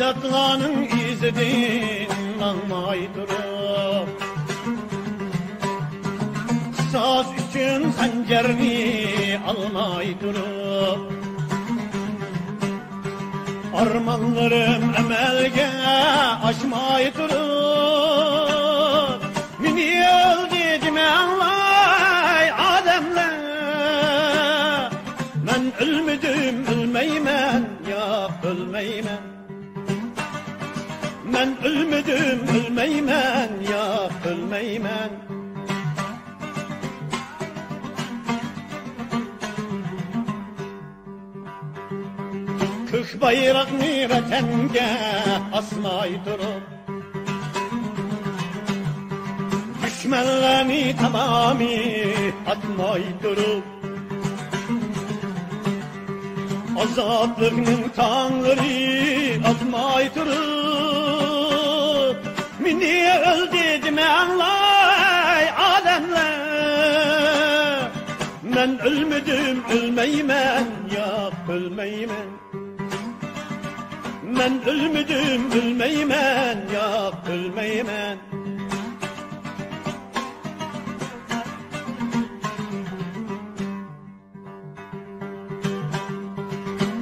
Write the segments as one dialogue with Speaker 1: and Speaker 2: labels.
Speaker 1: Aydatlanın izidin almay durup, saz üçün sancarni almay durup, armanlarım emelge aşmay durup, mini öldürdüm anlay ademler. Ben ölmedim ölmeymen ya ölmeymen. Ben ölmedim ölmeymen ya ölmeymen. Kök bayrağını vatenge asmay durup, düşmanlarını tamamı atmay durup, azaplığının tanrı atmay durup, mini öldürdüm anlay ademler. Ben ölmedim ölmeymen ya ölmeymen. Ben ölmedim ölmeymen ya ölmeymen.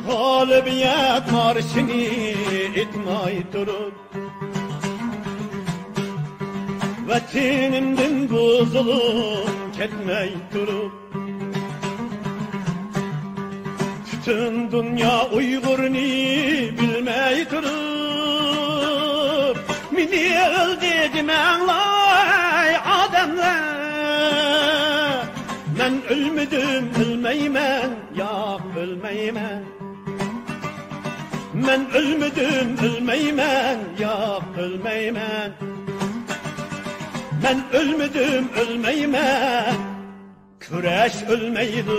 Speaker 1: Galibiyet marşını etmay durup, vatanımdan bozulup ketmey durup, bütün dünya Uygur'unu bilmey durup, mini öldürdüm anlay ademler. Ben ölmedim ölmeymen ya ölmeymen. Ben ölmedim ölmeymen ya ölmeymen. Ben ölmedim ölmeymen. Küreş ölmeydi.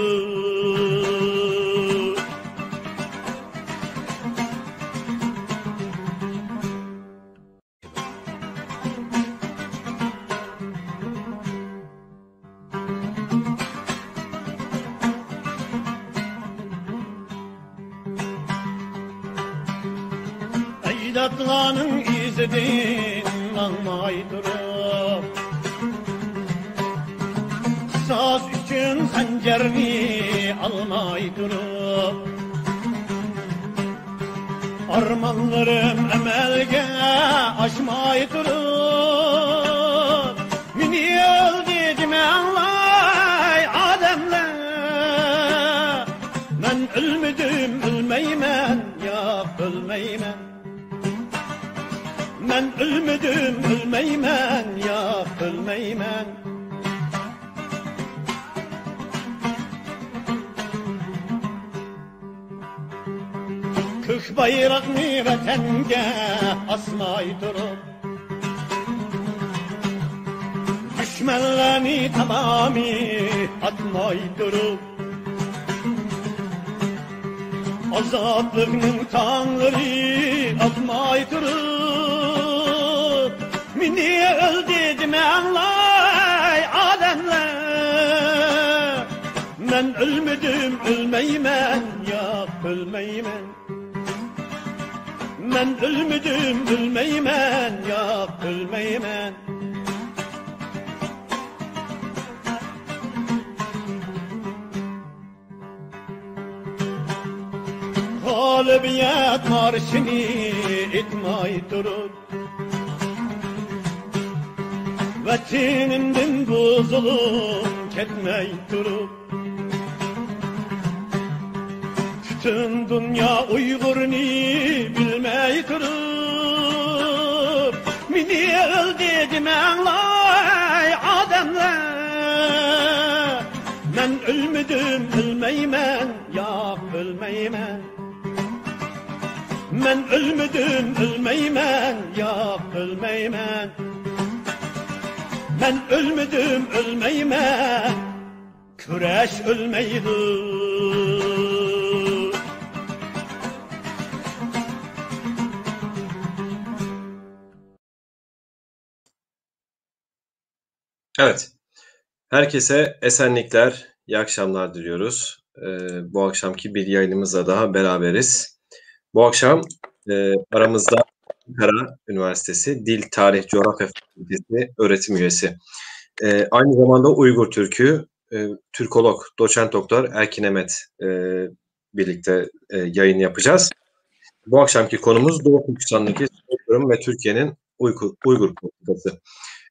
Speaker 1: Aydatlanın izidin almay durup, saz üçün sancarni almay durup, armanlarım emelge aşmay durup, mini öldürdüm anlay ademler. Ben ölmedim ölmeymen ya ölmeymen. Ben ölmedim ölmeymen ya ölmeymen. Kök bayrağını vatenge asmay durup, düşmanlarını tamamı atmay durup, azaplığının tanrı atmay durup, mini öldürdüm anlay ademler. Ben ölmedim ölmeymen ya ölmeymen. Ben ölmedim ölmeymen ya ölmeymen. Galibiyet marşını etmay durup, vatanımdan bozulup ketmey durup, bütün dünya Uygur'unu bilmey durup, mini öldürdüm anlay ademler. Ben ölmedim ölmeymen ya ölmeymen. Ben ölmedim ölmeymen ya ölmeymen. Ben ölmedim ölmeymen. Küreş ölmeydi.
Speaker 2: Evet. Herkese esenlikler, iyi akşamlar diliyoruz. Bu akşamki bir yayınımızla daha beraberiz. Bu akşam Aramızda Ankara Üniversitesi Dil, Tarih, Coğrafya Fakültesi öğretim üyesi. Aynı zamanda Uygur Türk'ü, Türkolog, doçent doktor Erkin Emet birlikte yayın yapacağız. Bu akşamki konumuz Doğu Türkistan'daki soykırım ve Türkiye'nin Uygur politikası.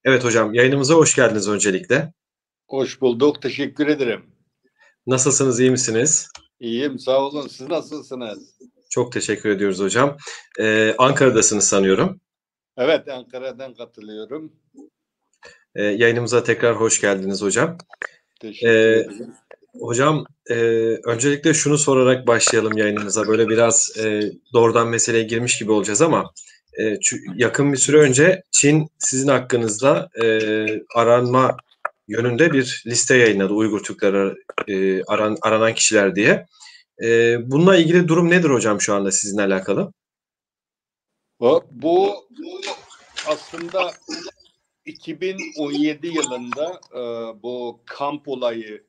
Speaker 2: Evet hocam, yayınımıza hoş geldiniz öncelikle.
Speaker 3: Hoş bulduk, teşekkür ederim.
Speaker 2: Nasılsınız, iyi misiniz?
Speaker 3: İyiyim, sağ olun. Siz nasılsınız?
Speaker 2: Çok teşekkür ediyoruz hocam. Ankara'dasınız sanıyorum.
Speaker 3: Evet, Ankara'dan katılıyorum.
Speaker 2: Yayınımıza tekrar hoş geldiniz hocam.
Speaker 3: Teşekkür ederim.
Speaker 2: Hocam, öncelikle şunu sorarak başlayalım yayınımıza. Böyle biraz doğrudan meseleye girmiş gibi olacağız ama yakın bir süre önce Çin sizin hakkınızda aranma yönünde bir liste yayınladı. Uygur Türkleri aranan kişiler diye. Bununla ilgili durum nedir hocam şu anda sizinle alakalı?
Speaker 3: Bu aslında 2017 yılında bu kamp olayı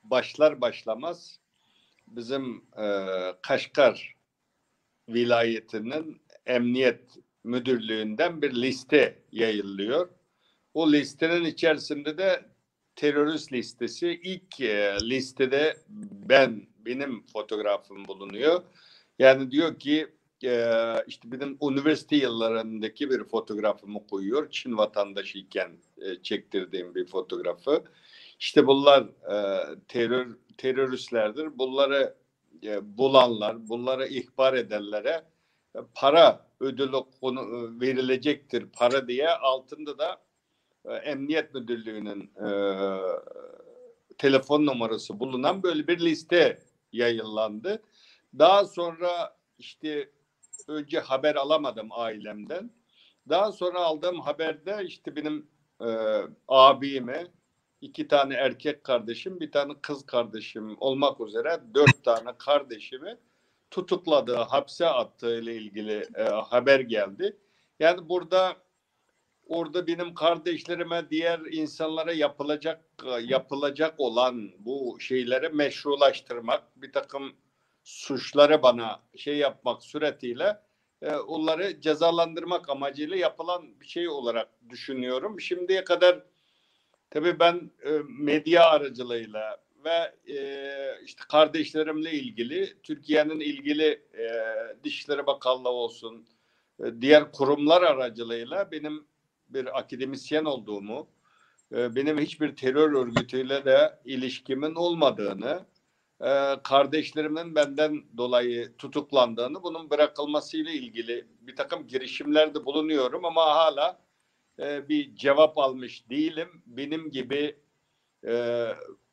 Speaker 3: başlar başlamaz bizim Kaşgar vilayetinin emniyet müdürlüğünden bir liste yayınlıyor. O listenin içerisinde de terörist listesi, ilk listede benim fotoğrafım bulunuyor. Yani diyor ki işte benim üniversite yıllarındaki bir fotoğrafımı koyuyor. Çin vatandaşıyken çektirdiğim bir fotoğrafı. İşte bunlar teröristlerdir. Bunları bulanlar, bunları ihbar edenlere para ödülü verilecektir para diye altında da Emniyet Müdürlüğü'nün telefon numarası bulunan böyle bir liste yayınlandı. Daha sonra işte önce haber alamadım ailemden. Daha sonra aldığım haberde işte benim abime, 2 tane erkek kardeşim, bir tane kız kardeşim olmak üzere 4 tane kardeşimi tutukladığı, hapse attığı ile ilgili haber geldi. Yani orada benim kardeşlerime, diğer insanlara yapılacak olan bu şeyleri meşrulaştırmak, bir takım suçları bana yapmak suretiyle onları cezalandırmak amacıyla yapılan bir şey olarak düşünüyorum. Şimdiye kadar tabii ben medya aracılığıyla ve işte kardeşlerimle ilgili, Türkiye'nin ilgili Dışişleri Bakanlığı olsun, diğer kurumlar aracılığıyla benim bir akademisyen olduğumu, benim hiçbir terör örgütüyle de ilişkimin olmadığını, kardeşlerimin benden dolayı tutuklandığını, bunun bırakılmasıyla ilgili bir takım girişimlerde bulunuyorum ama hala bir cevap almış değilim. Benim gibi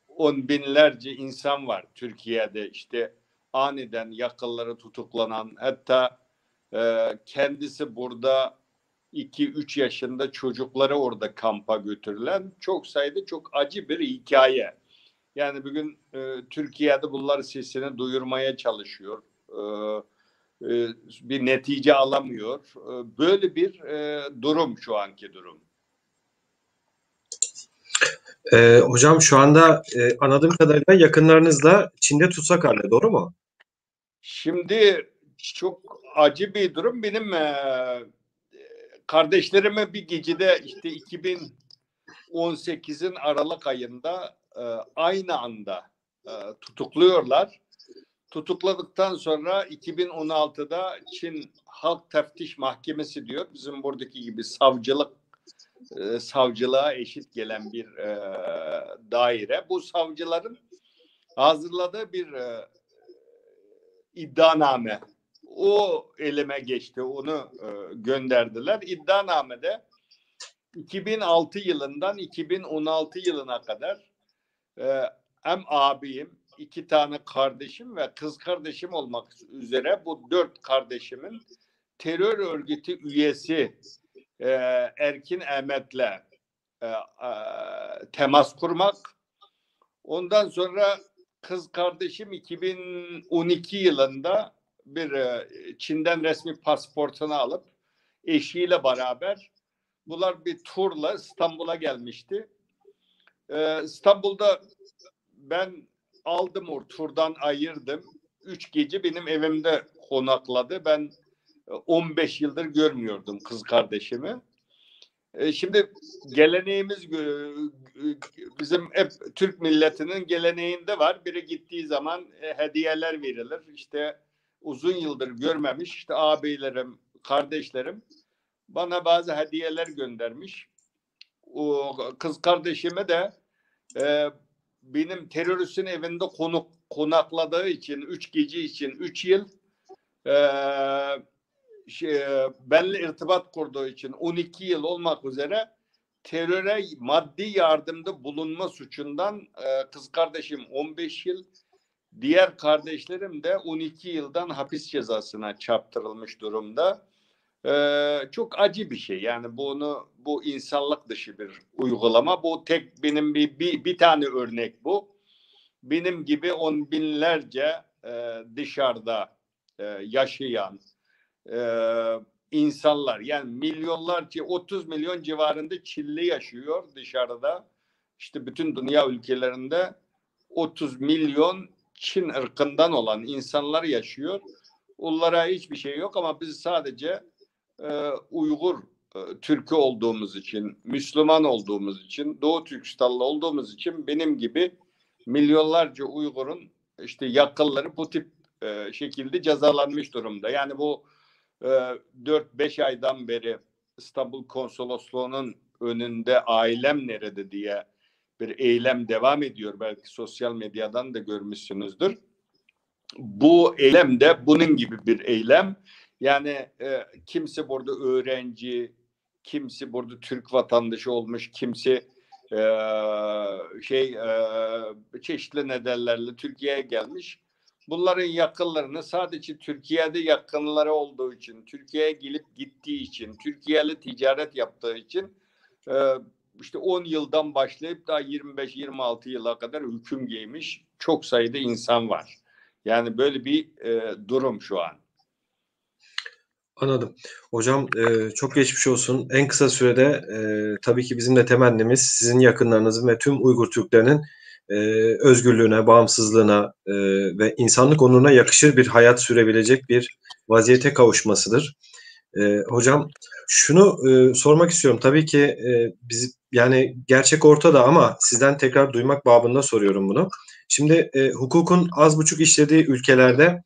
Speaker 3: on binlerce insan var Türkiye'de, işte aniden yakınları tutuklanan, hatta kendisi burada 2-3 yaşında çocukları orada kampa götürülen çok sayıda çok acı bir hikaye. Yani bugün Türkiye'de bunlar sesini duyurmaya çalışıyor. Bir netice alamıyor. Böyle bir durum şu anki durum.
Speaker 2: Hocam şu anda anladığım kadarıyla yakınlarınızla Çin'de tutsak halde, doğru mu?
Speaker 3: Şimdi çok acı bir durum. Benim kardeşlerime bir gecede işte 2018'in Aralık ayında aynı anda tutukluyorlar. Tutukladıktan sonra 2016'da Çin Halk Teftiş Mahkemesi diyor. Bizim buradaki gibi savcılığa eşit gelen bir daire. Bu savcıların hazırladığı bir iddianame. O elime geçti. Onu gönderdiler. İddianamede 2006 yılından 2016 yılına kadar hem abim, 2 tane kardeşim ve kız kardeşim olmak üzere bu 4 kardeşimin terör örgütü üyesi Erkin Emet'le temas kurmak. Ondan sonra kız kardeşim 2012 yılında bir Çin'den resmi pasaportunu alıp eşiyle beraber bunlar bir turla İstanbul'a gelmişti. İstanbul'da ben aldım, o turdan ayırdım. 3 gece benim evimde konakladı. Ben 15 yıldır görmüyordum kız kardeşimi. Şimdi geleneğimiz bizim hep Türk milletinin geleneğinde var. Biri gittiği zaman hediyeler verilir. İşte uzun yıldır görmemiş işte abilerim, kardeşlerim bana bazı hediyeler göndermiş. O kız kardeşime de benim teröristin evinde konakladığı için 3 gece için 3 yıl benimle irtibat kurduğu için 12 yıl olmak üzere teröre maddi yardımda bulunma suçundan kız kardeşim 15 yıl, diğer kardeşlerim de 12 yıldan hapis cezasına çarptırılmış durumda. Çok acı bir şey. Yani bu insanlık dışı bir uygulama. Bu tek benim bir tane örnek bu. Benim gibi on binlerce dışarıda yaşayan insanlar, yani milyonlarca 30 milyon civarında Çinli yaşıyor dışarıda. İşte bütün dünya ülkelerinde 30 milyon Çin ırkından olan insanlar yaşıyor. Onlara hiçbir şey yok ama biz sadece Uygur Türk'ü olduğumuz için, Müslüman olduğumuz için, Doğu Türkistanlı olduğumuz için benim gibi milyonlarca Uygur'un işte yakınları bu tip şekilde cezalanmış durumda. Yani bu 4-5 aydan beri İstanbul Konsolosluğu'nun önünde ailem nerede diye bir eylem devam ediyor. Belki sosyal medyadan da görmüşsünüzdür. Bu eylem de bunun gibi bir eylem. Yani kimse burada öğrenci, kimse burada Türk vatandaşı olmuş, kimse çeşitli nedenlerle Türkiye'ye gelmiş. Bunların yakınlarını sadece Türkiye'de yakınları olduğu için, Türkiye'ye gelip gittiği için, Türkiye'yle ticaret yaptığı için işte 10 yıldan başlayıp daha 25-26 yıla kadar hüküm giymiş çok sayıda insan var. Yani böyle bir durum şu an.
Speaker 2: Anladım. Hocam çok geçmiş olsun. En kısa sürede tabii ki bizim de temennimiz sizin yakınlarınızın ve tüm Uygur Türklerinin özgürlüğüne, bağımsızlığına ve insanlık onuruna yakışır bir hayat sürebilecek bir vaziyete kavuşmasıdır. Hocam şunu sormak istiyorum. Tabii ki biz yani gerçek ortada ama sizden tekrar duymak babında soruyorum bunu. Şimdi hukukun az buçuk işlediği ülkelerde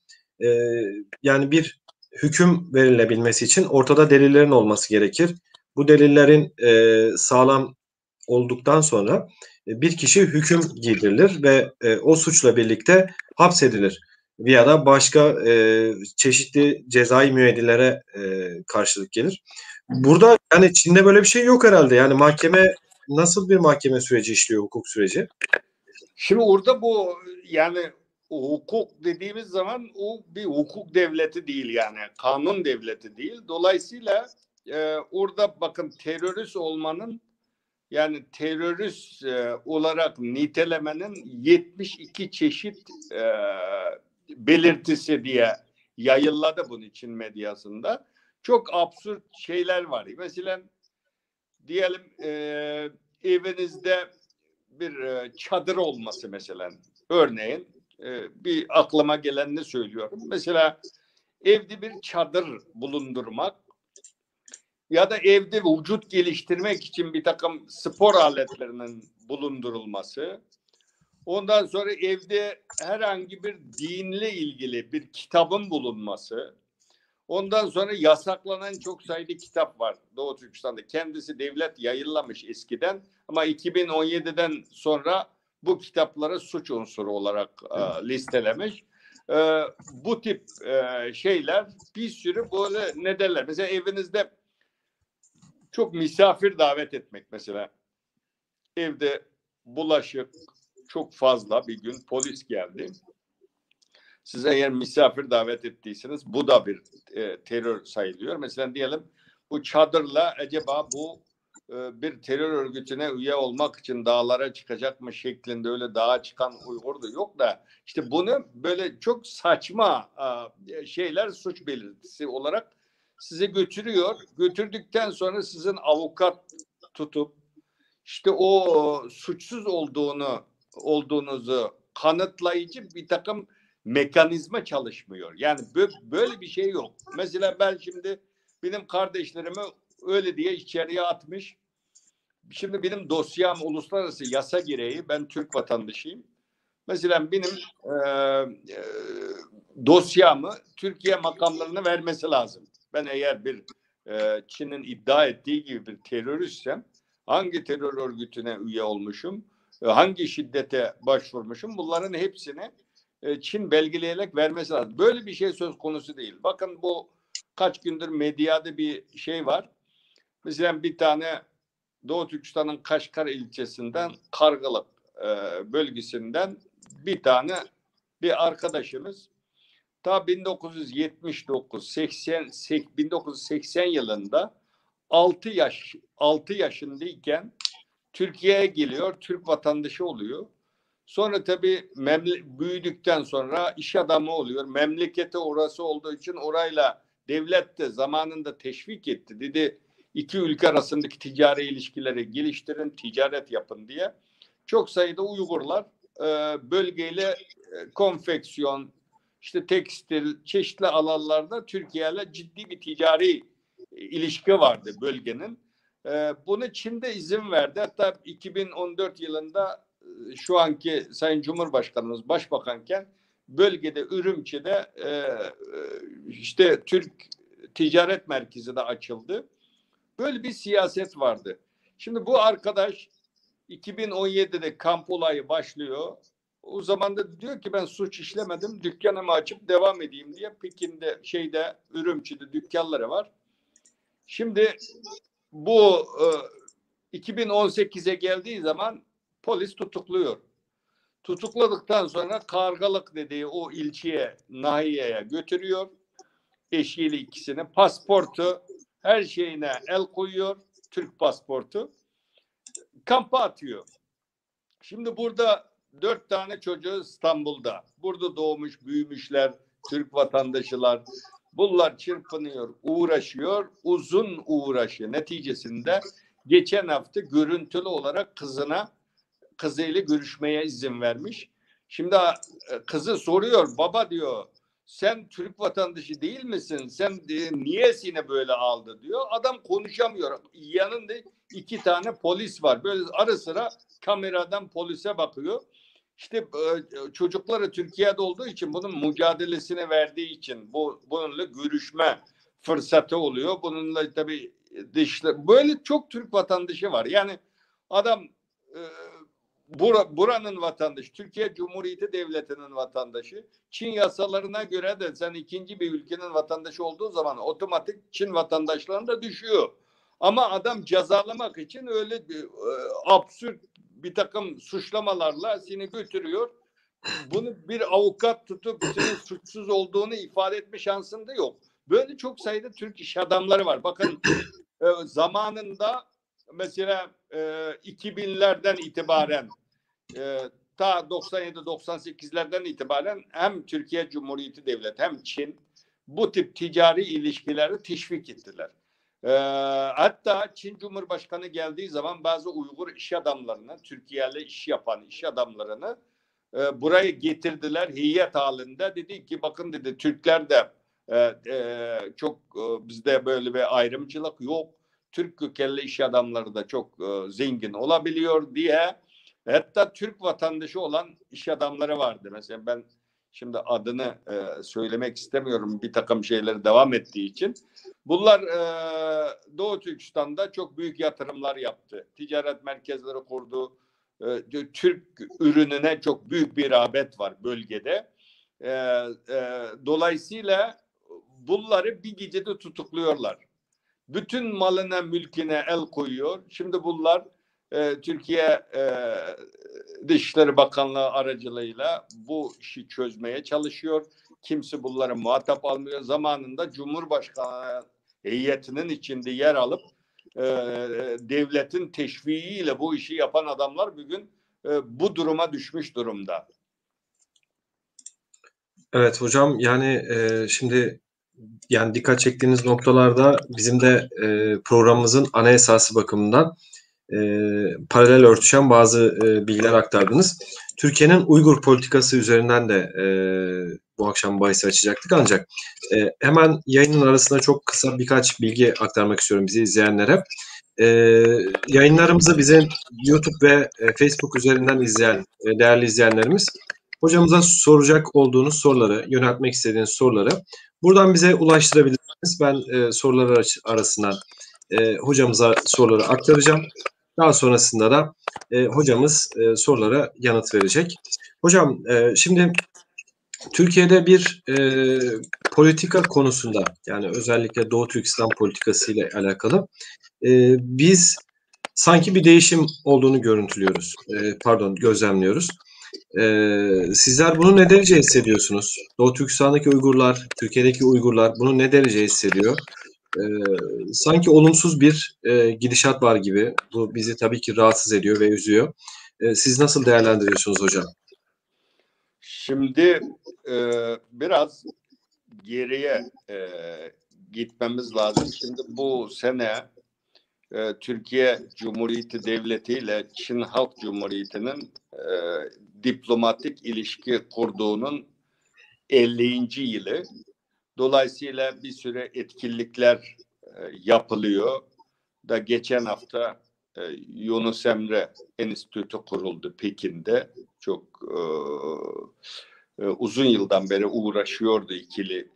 Speaker 2: yani bir hüküm verilebilmesi için ortada delillerin olması gerekir. Bu delillerin sağlam olduktan sonra bir kişi hüküm giydirilir ve o suçla birlikte hapsedilir. Ya da başka çeşitli cezai müeyyidelere karşılık gelir. Burada yani Çin'de böyle bir şey yok herhalde. Yani mahkeme nasıl bir mahkeme süreci işliyor, hukuk süreci?
Speaker 3: Şimdi orada bu yani hukuk dediğimiz zaman o bir hukuk devleti değil, yani kanun devleti değil. Dolayısıyla orada bakın terörist olmanın, yani terörist olarak nitelemenin 72 çeşit belirtisi diye yayınladı bunun için medyasında. Çok absürt şeyler var. Mesela diyelim evinizde bir çadır olması mesela. Örneğin bir aklıma gelenini söylüyorum. Mesela evde bir çadır bulundurmak ya da evde vücut geliştirmek için bir takım spor aletlerinin bulundurulması. Ondan sonra evde herhangi bir dinle ilgili bir kitabın bulunması. Ondan sonra yasaklanan çok sayıda kitap var Doğu Türkistan'da. Kendisi devlet yayınlamış eskiden ama 2017'den sonra bu kitapları suç unsuru olarak listelemiş. Bu tip şeyler bir sürü böyle ne derler. Mesela evinizde çok misafir davet etmek mesela. Evde bulaşık çok fazla, bir gün polis geldi. Siz eğer misafir davet ettiyseniz bu da bir terör sayılıyor. Mesela diyelim bu çadırla acaba bu bir terör örgütüne üye olmak için dağlara çıkacak mı şeklinde öyle dağa çıkan Uygur da yok da işte bunu böyle çok saçma şeyler suç belirtisi olarak size götürüyor. Götürdükten sonra sizin avukat tutup işte o suçsuz olduğunuzu kanıtlayıcı bir takım mekanizma çalışmıyor. Yani böyle bir şey yok. Mesela ben şimdi benim kardeşlerimi öyle diye içeriye atmış. Şimdi benim dosyam uluslararası yasa gereği, ben Türk vatandaşıyım. Mesela benim dosyamı Türkiye makamlarına vermesi lazım. Ben eğer bir Çin'in iddia ettiği gibi bir teröristsem, hangi terör örgütüne üye olmuşum, hangi şiddete başvurmuşum, bunların hepsini Çin belgeleyerek vermesi lazım. Böyle bir şey söz konusu değil. Bakın bu kaç gündür medyada bir şey var. Mesela bir tane Doğu Türkistan'ın Kaşgar ilçesinden, Kargalık bölgesinden bir arkadaşımız ta 1980 yılında 6 yaşındayken Türkiye'ye geliyor, Türk vatandaşı oluyor. Sonra tabii büyüdükten sonra iş adamı oluyor. Memleketi orası olduğu için orayla devlet de zamanında teşvik etti. Dedi iki ülke arasındaki ticari ilişkileri geliştirin, ticaret yapın diye. Çok sayıda Uygurlar bölgeyle konfeksiyon, işte tekstil, çeşitli alanlarda Türkiye'yle ciddi bir ticari ilişki vardı bölgenin. Bunu Çin'de izin verdi. Hatta 2014 yılında şu anki Sayın Cumhurbaşkanımız başbakanken bölgede Ürümçi'de işte Türk Ticaret Merkezi de açıldı. Böyle bir siyaset vardı. Şimdi bu arkadaş 2017'de kamp olayı başlıyor. O zaman da diyor ki ben suç işlemedim, dükkanımı açıp devam edeyim diye Pekin'de Ürümçi'de dükkanları var. Şimdi bu 2018'e geldiği zaman polis tutukluyor. Tutukladıktan sonra Kargalık dediği o ilçeye, nahiyeye götürüyor. Eşiyle ikisini, pasportu, her şeyine el koyuyor. Türk pasportu. Kampa atıyor. Şimdi burada 4 tane çocuğu İstanbul'da. Burada doğmuş, büyümüşler, Türk vatandaşılar. Bunlar çırpınıyor, uğraşıyor. Uzun uğraşı neticesinde geçen hafta görüntülü olarak kızıyla görüşmeye izin vermiş. Şimdi kızı soruyor, baba diyor, sen Türk vatandaşı değil misin? Sen niye seni böyle aldı diyor. Adam konuşamıyor. Yanında 2 tane polis var. Böyle ara sıra kameradan polise bakıyor. İşte çocukları Türkiye'de olduğu için bunun mücadelesini verdiği için bununla görüşme fırsatı oluyor. Bununla tabii böyle çok Türk vatandaşı var. Yani adam buranın vatandaşı, Türkiye Cumhuriyeti Devleti'nin vatandaşı. Çin yasalarına göre de sen ikinci bir ülkenin vatandaşı olduğu zaman otomatik Çin vatandaşlığına da düşüyor. Ama adam cezalamak için öyle absürt bir takım suçlamalarla seni götürüyor. Bunu bir avukat tutup senin suçsuz olduğunu ifade etme şansın da yok. Böyle çok sayıda Türk iş adamları var. Bakın zamanında mesela 2000'lerden itibaren ta 97-98'lerden itibaren hem Türkiye Cumhuriyeti Devleti hem Çin bu tip ticari ilişkileri teşvik ettiler. Hatta Çin Cumhurbaşkanı geldiği zaman bazı Uygur iş adamlarını, Türkiye'yle iş yapan iş adamlarını buraya getirdiler heyet halinde. Dedi ki bakın dedi Türkler de çok bizde böyle bir ayrımcılık yok. Türk kökenli iş adamları da çok zengin olabiliyor diye. Hatta Türk vatandaşı olan iş adamları vardı. Mesela ben şimdi adını söylemek istemiyorum bir takım şeyleri devam ettiği için. Bunlar Doğu Türkistan'da çok büyük yatırımlar yaptı. Ticaret merkezleri kurdu. Türk ürününe çok büyük bir rağbet var bölgede. Dolayısıyla bunları bir gecede tutukluyorlar. Bütün malına, mülküne el koyuyor. Şimdi bunlar Türkiye Dışişleri Bakanlığı aracılığıyla bu işi çözmeye çalışıyor. Kimse bunları muhatap almıyor. Zamanında Cumhurbaşkanı heyetinin içinde yer alıp devletin teşviğiyle bu işi yapan adamlar bugün bu duruma düşmüş durumda.
Speaker 2: Evet hocam, yani şimdi yani dikkat çektiğiniz noktalarda bizim de programımızın ana esası bakımından paralel örtüşen bazı bilgiler aktardınız. Türkiye'nin Uygur politikası üzerinden de bu akşam bahsi açacaktık ancak hemen yayının arasında çok kısa birkaç bilgi aktarmak istiyorum bizi izleyenlere. Yayınlarımızı bize YouTube ve Facebook üzerinden izleyen değerli izleyenlerimiz, hocamıza soracak olduğunuz soruları, yöneltmek istediğiniz soruları buradan bize ulaştırabilirsiniz. Ben sorular arasından hocamıza soruları aktaracağım. Daha sonrasında da hocamız sorulara yanıt verecek. Hocam şimdi Türkiye'de bir politika konusunda, yani özellikle Doğu Türkistan politikası ile alakalı biz sanki bir değişim olduğunu gözlemliyoruz. Sizler bunu ne derece hissediyorsunuz? Doğu Türkistan'daki Uygurlar, Türkiye'deki Uygurlar bunu ne derece hissediyor? Sanki olumsuz bir gidişat var gibi. Bu bizi tabii ki rahatsız ediyor ve üzüyor. Siz nasıl değerlendiriyorsunuz hocam?
Speaker 3: Şimdi biraz geriye gitmemiz lazım. Şimdi bu sene Türkiye Cumhuriyeti Devleti ile Çin Halk Cumhuriyeti'nin diplomatik ilişki kurduğunun 50. yılı. Dolayısıyla bir süre etkinlikler yapılıyor. Da geçen hafta Yunus Emre Enstitüsü kuruldu Pekin'de. Çok uzun yıldan beri uğraşıyordu ikili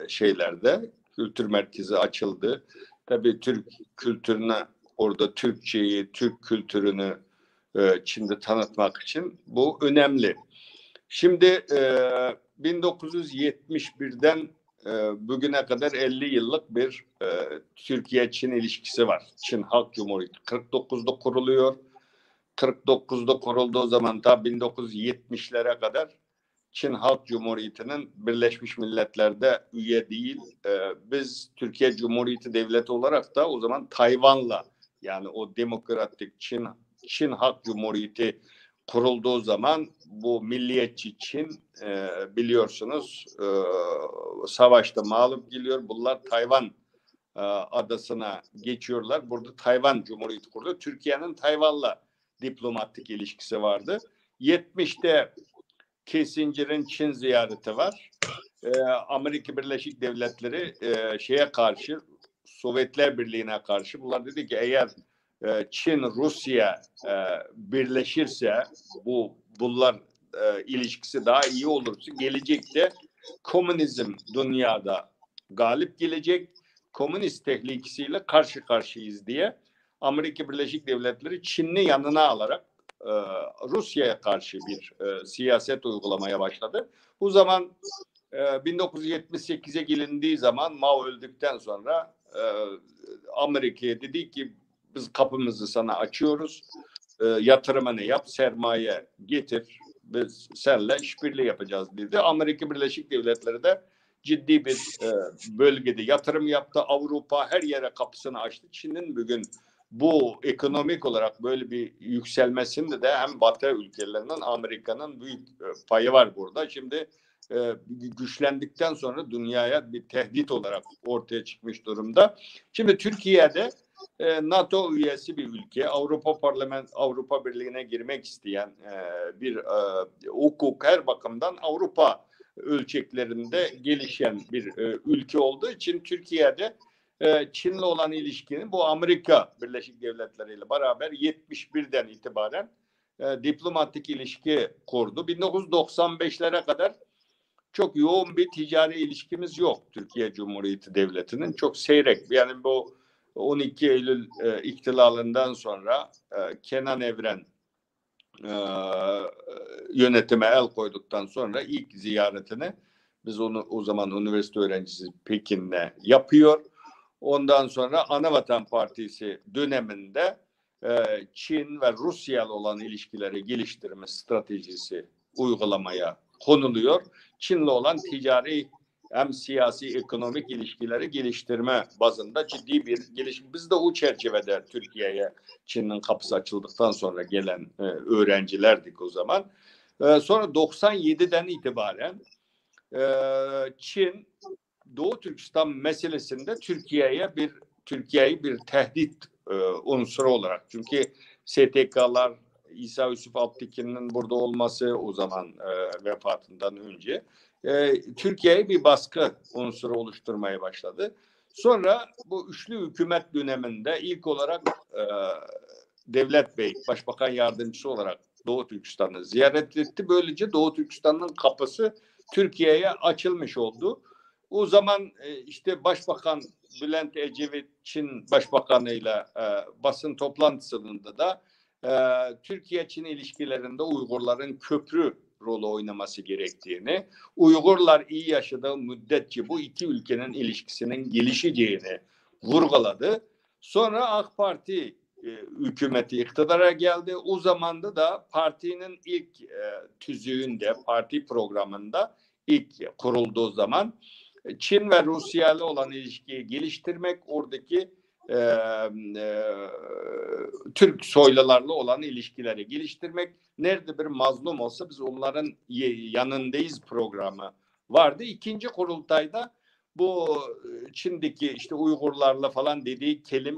Speaker 3: şeylerde. Kültür merkezi açıldı. Tabii Türk kültürüne, orada Türkçeyi, Türk kültürünü Çin'de tanıtmak için bu önemli. Şimdi 1971'den bugüne kadar 50 yıllık bir Türkiye-Çin ilişkisi var. Çin Halk Cumhuriyeti 49'da kuruluyor. 49'da kurulduğu zaman da 1970'lere kadar Çin Halk Cumhuriyeti'nin Birleşmiş Milletler'de üye değil. Biz Türkiye Cumhuriyeti Devleti olarak da o zaman Tayvan'la, yani o demokratik Çin Halk Cumhuriyeti kurulduğu zaman bu milliyetçi Çin biliyorsunuz savaşta mağlup geliyor. Bunlar Tayvan adasına geçiyorlar. Burada Tayvan Cumhuriyeti kuruluyor. Türkiye'nin Tayvan'la diplomatik ilişkisi vardı. 70'te Kissinger'in Çin ziyareti var. Amerika Birleşik Devletleri şeye karşı, Sovyetler Birliği'ne karşı, bunlar dedi ki eğer Çin, Rusya birleşirse bunlar ilişkisi daha iyi olursa gelecekte komünizm dünyada galip gelecek, komünist tehlikesiyle karşı karşıyayız diye Amerika Birleşik Devletleri Çin'i yanına alarak Rusya'ya karşı bir siyaset uygulamaya başladı. Bu zaman 1978'e gelindiği zaman, Mao öldükten sonra Amerika'ya dedi ki biz kapımızı sana açıyoruz, yatırımını yap, sermaye getir, biz seninle işbirliği yapacağız dedi. Amerika Birleşik Devletleri de ciddi bir bölgede yatırım yaptı. Avrupa her yere kapısını açtı. Çin'in bugün bu ekonomik olarak böyle bir yükselmesinde de hem Batı ülkelerinden Amerika'nın büyük payı var burada. Şimdi güçlendikten sonra dünyaya bir tehdit olarak ortaya çıkmış durumda. Şimdi Türkiye'de NATO üyesi bir ülke, Avrupa Birliği'ne girmek isteyen bir hukuk her bakımdan Avrupa ölçeklerinde gelişen bir ülke olduğu için Türkiye'de Çin'le olan ilişkinin bu Amerika Birleşik Devletleri ile beraber 71'den itibaren diplomatik ilişki kurdu. 1995'lere kadar çok yoğun bir ticari ilişkimiz yok Türkiye Cumhuriyeti Devleti'nin. Çok seyrek. Yani bu 12 Eylül ihtilalından sonra Kenan Evren yönetime el koyduktan sonra ilk ziyaretini biz onu o zaman üniversite öğrencisi Pekin'de yapıyor. Ondan sonra Anavatan Partisi döneminde Çin ve Rusya ile olan ilişkileri geliştirme stratejisi uygulamaya konuluyor. Çin'le olan ticari hem siyasi ekonomik ilişkileri geliştirme bazında ciddi bir gelişim. Biz de o çerçevede Türkiye'ye Çin'in kapısı açıldıktan sonra gelen öğrencilerdik o zaman. Sonra 97'den itibaren Çin Doğu Türkistan meselesinde Türkiye'yi bir tehdit unsuru olarak, çünkü STK'lar İsa Yusuf Alptekin'in burada olması o zaman vefatından önce Türkiye'ye bir baskı unsuru oluşturmaya başladı. Sonra bu üçlü hükümet döneminde ilk olarak Devlet Bey Başbakan Yardımcısı olarak Doğu Türkistan'ı ziyaret etti. Böylece Doğu Türkistan'ın kapısı Türkiye'ye açılmış oldu. O zaman işte Başbakan Bülent Ecevit Çin Başbakanı'yla basın toplantısında da Türkiye-Çin ilişkilerinde Uygurların köprü rolü oynaması gerektiğini, Uygurlar iyi yaşadığı müddetçe bu iki ülkenin ilişkisinin gelişeceğini vurguladı. Sonra AK Parti hükümeti iktidara geldi. O zamanda da partinin ilk tüzüğünde, parti programında ilk kurulduğu zaman Çin ve Rusya ile olan ilişkiyi geliştirmek, oradaki Türk soylularla olan ilişkileri geliştirmek, nerede bir mazlum olsa biz onların yanındayız programı vardı. İkinci kurultayda bu Çin'deki işte Uygurlarla falan dediği kelim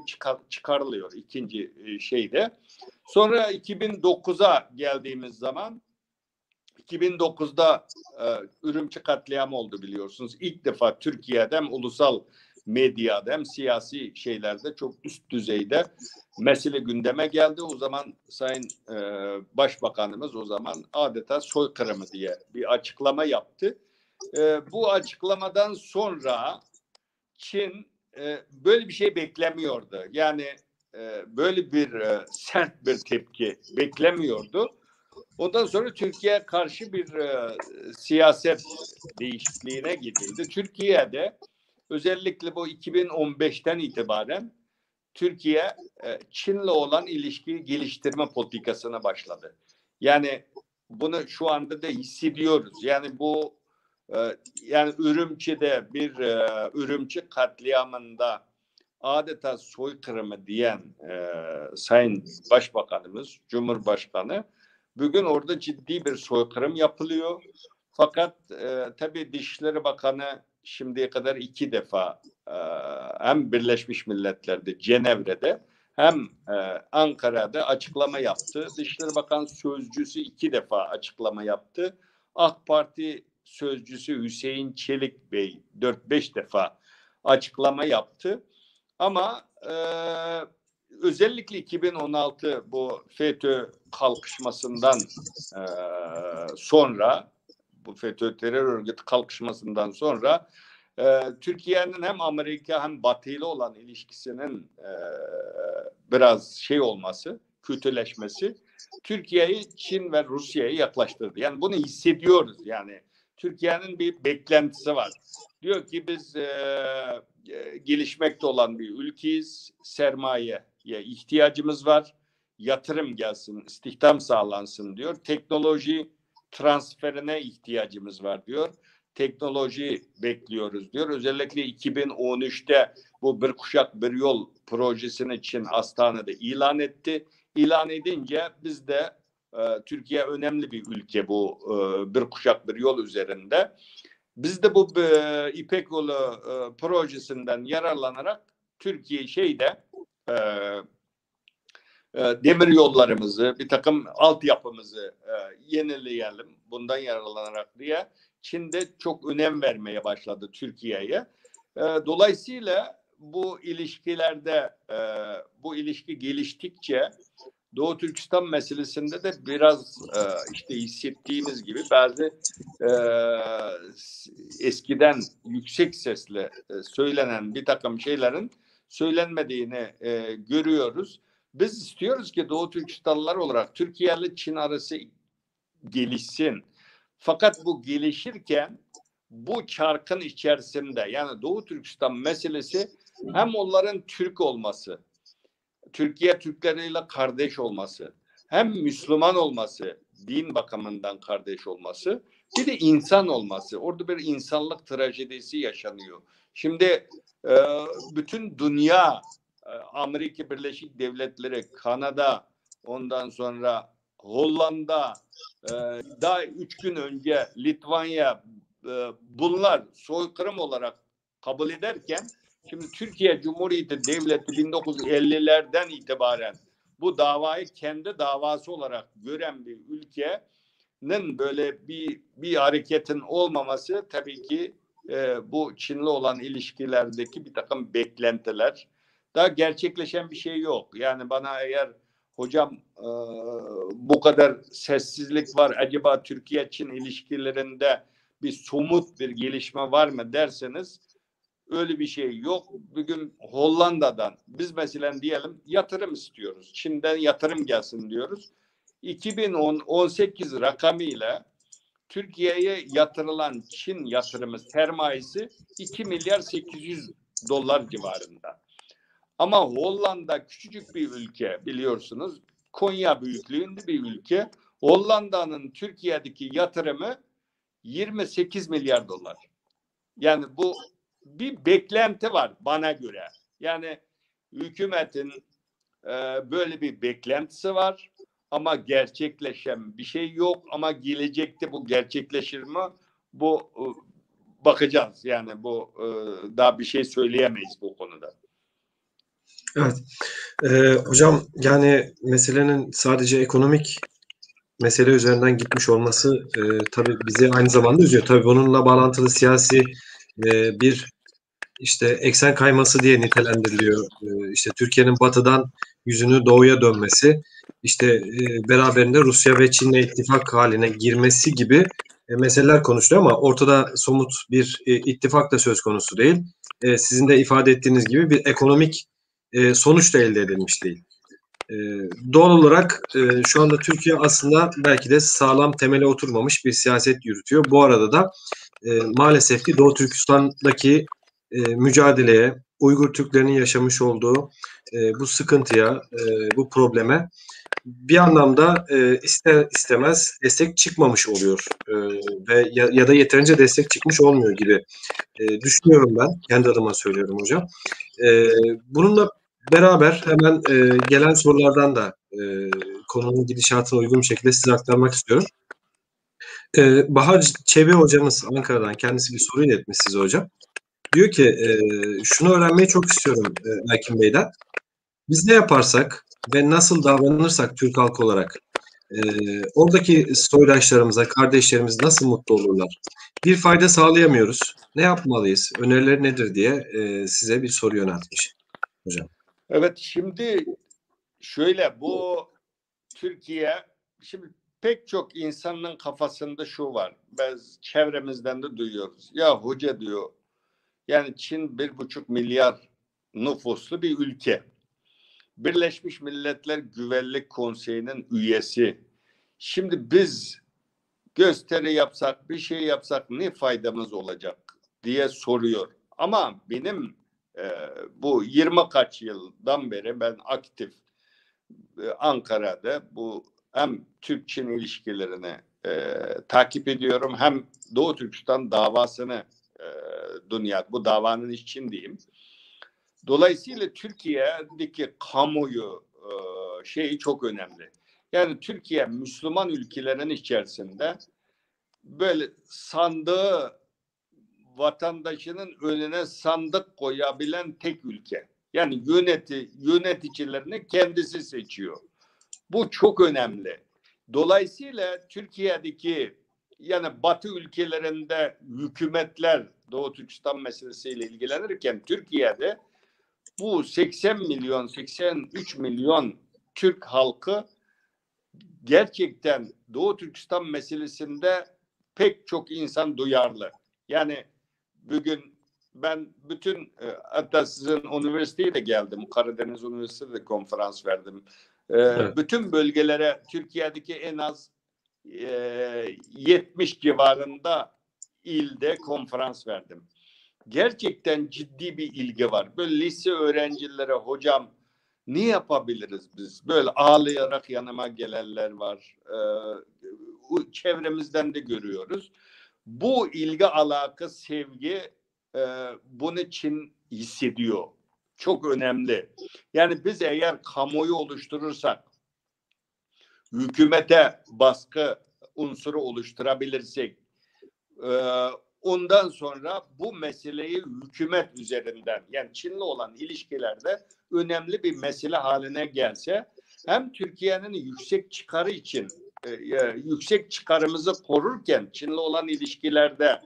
Speaker 3: çıkarılıyor ikinci şeyde. Sonra 2009'a geldiğimiz zaman 2009'da Ürümçi katliamı oldu biliyorsunuz. İlk defa Türkiye'de hem ulusal medyada hem siyasi şeylerde çok üst düzeyde mesele gündeme geldi. O zaman Sayın Başbakanımız o zaman adeta soykırımı diye bir açıklama yaptı. Bu açıklamadan sonra Çin böyle bir şey beklemiyordu. Yani böyle bir sert bir tepki beklemiyordu. Ondan sonra Türkiye'ye karşı bir siyaset değişikliğine gidildi. Türkiye'de özellikle bu 2015'ten itibaren Türkiye Çin'le olan ilişkiyi geliştirme politikasına başladı. Yani bunu şu anda da hissediyoruz. Yani bu yani Ürümçi'de bir Ürümçi katliamında adeta soykırımı diyen Sayın Başbakanımız, Cumhurbaşkanı bugün orada ciddi bir soykırım yapılıyor. Fakat tabii Dışişleri Bakanı şimdiye kadar 2 defa hem Birleşmiş Milletler'de, Cenevre'de hem Ankara'da açıklama yaptı. Dışişleri Bakan Sözcüsü 2 defa açıklama yaptı. AK Parti Sözcüsü Hüseyin Çelik Bey 4-5 defa açıklama yaptı. Ama özellikle 2016 bu FETÖ kalkışmasından sonra, bu FETÖ terör örgütü kalkışmasından sonra Türkiye'nin hem Amerika hem Batı ile olan ilişkisinin biraz şey olması, kötüleşmesi Türkiye'yi Çin ve Rusya'ya yaklaştırdı. Yani bunu hissediyoruz. Yani Türkiye'nin bir beklentisi var. Diyor ki biz gelişmekte olan bir ülkeyiz. Sermayeye ihtiyacımız var. Yatırım gelsin, istihdam sağlansın diyor. Teknoloji transferine ihtiyacımız var diyor. Teknoloji bekliyoruz diyor. Özellikle 2013'te bu Bir Kuşak Bir Yol projesini Çin Astana'da ilan etti. İlan edince biz de Türkiye önemli bir ülke bu Bir Kuşak Bir Yol üzerinde. Biz de bu İpek Yolu projesinden yararlanarak Türkiye demir yollarımızı, bir takım altyapımızı yenileyelim bundan yararlanarak diye Çin'de çok önem vermeye başladı Türkiye'ye. Dolayısıyla bu ilişkilerde bu ilişki geliştikçe Doğu Türkistan meselesinde de biraz işte hissettiğimiz gibi bazı eskiden yüksek sesle söylenen bir takım şeylerin söylenmediğini görüyoruz. Biz istiyoruz ki Doğu Türkistanlılar olarak Türkiye ile Çin arası gelişsin. Fakat bu gelişirken bu çarkın içerisinde yani Doğu Türkistan meselesi hem onların Türk olması, Türkiye Türkleriyle kardeş olması, hem Müslüman olması, din bakımından kardeş olması, bir de insan olması. Orada bir insanlık trajedisi yaşanıyor. Şimdi bütün dünya, Amerika Birleşik Devletleri, Kanada, ondan sonra Hollanda, daha 3 gün önce Litvanya, bunlar soykırım olarak kabul ederken şimdi Türkiye Cumhuriyeti Devleti 1950'lerden itibaren bu davayı kendi davası olarak gören bir ülkenin böyle bir hareketin olmaması tabii ki bu Çin'le olan ilişkilerdeki bir takım beklentiler. Daha gerçekleşen bir şey yok. Yani bana eğer hocam bu kadar sessizlik var, acaba Türkiye-Çin ilişkilerinde bir somut bir gelişme var mı derseniz öyle bir şey yok. Bugün Hollanda'dan biz mesela diyelim yatırım istiyoruz. Çin'den yatırım gelsin diyoruz. 2018 rakamıyla Türkiye'ye yatırılan Çin yatırımı sermayesi 2 milyar 800 dolar civarında. Ama Hollanda küçücük bir ülke biliyorsunuz. Konya büyüklüğünde bir ülke. Hollanda'nın Türkiye'deki yatırımı 28 milyar dolar. Yani bu bir beklenti var bana göre. Yani hükümetin böyle bir beklentisi var ama gerçekleşen bir şey yok. Ama gelecekte bu gerçekleşir mi? Bu bakacağız. Yani bu daha bir şey söyleyemeyiz bu konuda.
Speaker 2: Evet. Hocam yani meselenin sadece ekonomik mesele üzerinden gitmiş olması tabii bizi aynı zamanda üzüyor. Tabii bununla bağlantılı siyasi bir işte eksen kayması diye nitelendiriliyor. İşte Türkiye'nin batıdan yüzünü doğuya dönmesi, işte beraberinde Rusya ve Çin'le ittifak haline girmesi gibi meseleler konuşuluyor ama ortada somut bir ittifak da söz konusu değil. Sizin de ifade ettiğiniz gibi bir ekonomik sonuç da elde edilmiş değil. Doğal olarak şu anda Türkiye aslında belki de sağlam temele oturmamış bir siyaset yürütüyor. Bu arada da maalesef ki Doğu Türkistan'daki mücadeleye, Uygur Türklerinin yaşamış olduğu bu sıkıntıya, bu probleme bir anlamda ister istemez destek çıkmamış oluyor ve ya da yeterince destek çıkmış olmuyor gibi düşünüyorum ben. Kendi adıma söylüyorum hocam. Bununla beraber hemen gelen sorulardan da konunun gidişatına uygun bir şekilde size aktarmak istiyorum. Bahar Çebi hocamız Ankara'dan kendisi bir soru iletmiş size hocam. Diyor ki şunu öğrenmeyi çok istiyorum Erkin Bey'den. Biz ne yaparsak ve nasıl davranırsak Türk halkı olarak oradaki soydaşlarımıza, kardeşlerimiz nasıl mutlu olurlar? Bir fayda sağlayamıyoruz. Ne yapmalıyız? Önerileri nedir diye size bir soru yöneltmiş hocam.
Speaker 3: Evet, şimdi şöyle, bu Türkiye, şimdi pek çok insanın kafasında şu var. Biz çevremizden de duyuyoruz. Ya hoca diyor, yani Çin 1,5 milyar nüfuslu bir ülke. Birleşmiş Milletler Güvenlik Konseyi'nin üyesi. Şimdi biz gösteri yapsak, bir şey yapsak ne faydamız olacak diye soruyor. Ama benim bu 20 kaç yıldan beri ben aktif Ankara'da bu hem Türk-Çin ilişkilerini takip ediyorum, hem Doğu Türkistan davasını bu davanın içindeyim. Dolayısıyla Türkiye'deki kamuoyu şeyi çok önemli. Yani Türkiye Müslüman ülkelerin içerisinde böyle sandığı, vatandaşının önüne sandık koyabilen tek ülke. Yani yöneticilerini kendisi seçiyor. Bu çok önemli. Dolayısıyla Türkiye'deki, yani Batı ülkelerinde hükümetler Doğu Türkistan meselesiyle ilgilenirken Türkiye'de bu 80 milyon, 83 milyon Türk halkı gerçekten Doğu Türkistan meselesinde pek çok insan duyarlı. Yani bugün ben bütün, hatta sizin üniversiteye de geldim. Karadeniz Üniversitesi'nde konferans verdim. Evet. Bütün bölgelere, Türkiye'deki en az 70 civarında ilde konferans verdim. Gerçekten ciddi bir ilgi var. Böyle lise öğrencilere, hocam ne yapabiliriz biz? Böyle ağlayarak yanıma gelenler var. Çevremizden de görüyoruz. Bu ilgi, alaka, sevgi, bunu Çin hissediyor. Çok önemli. Yani biz eğer kamuoyu oluşturursak, hükümete baskı unsuru oluşturabilirsek, ondan sonra bu meseleyi hükümet üzerinden, yani Çin'le olan ilişkilerde önemli bir mesele haline gelse, hem Türkiye'nin yüksek çıkarı için yüksek çıkarımızı korurken Çin'le olan ilişkilerde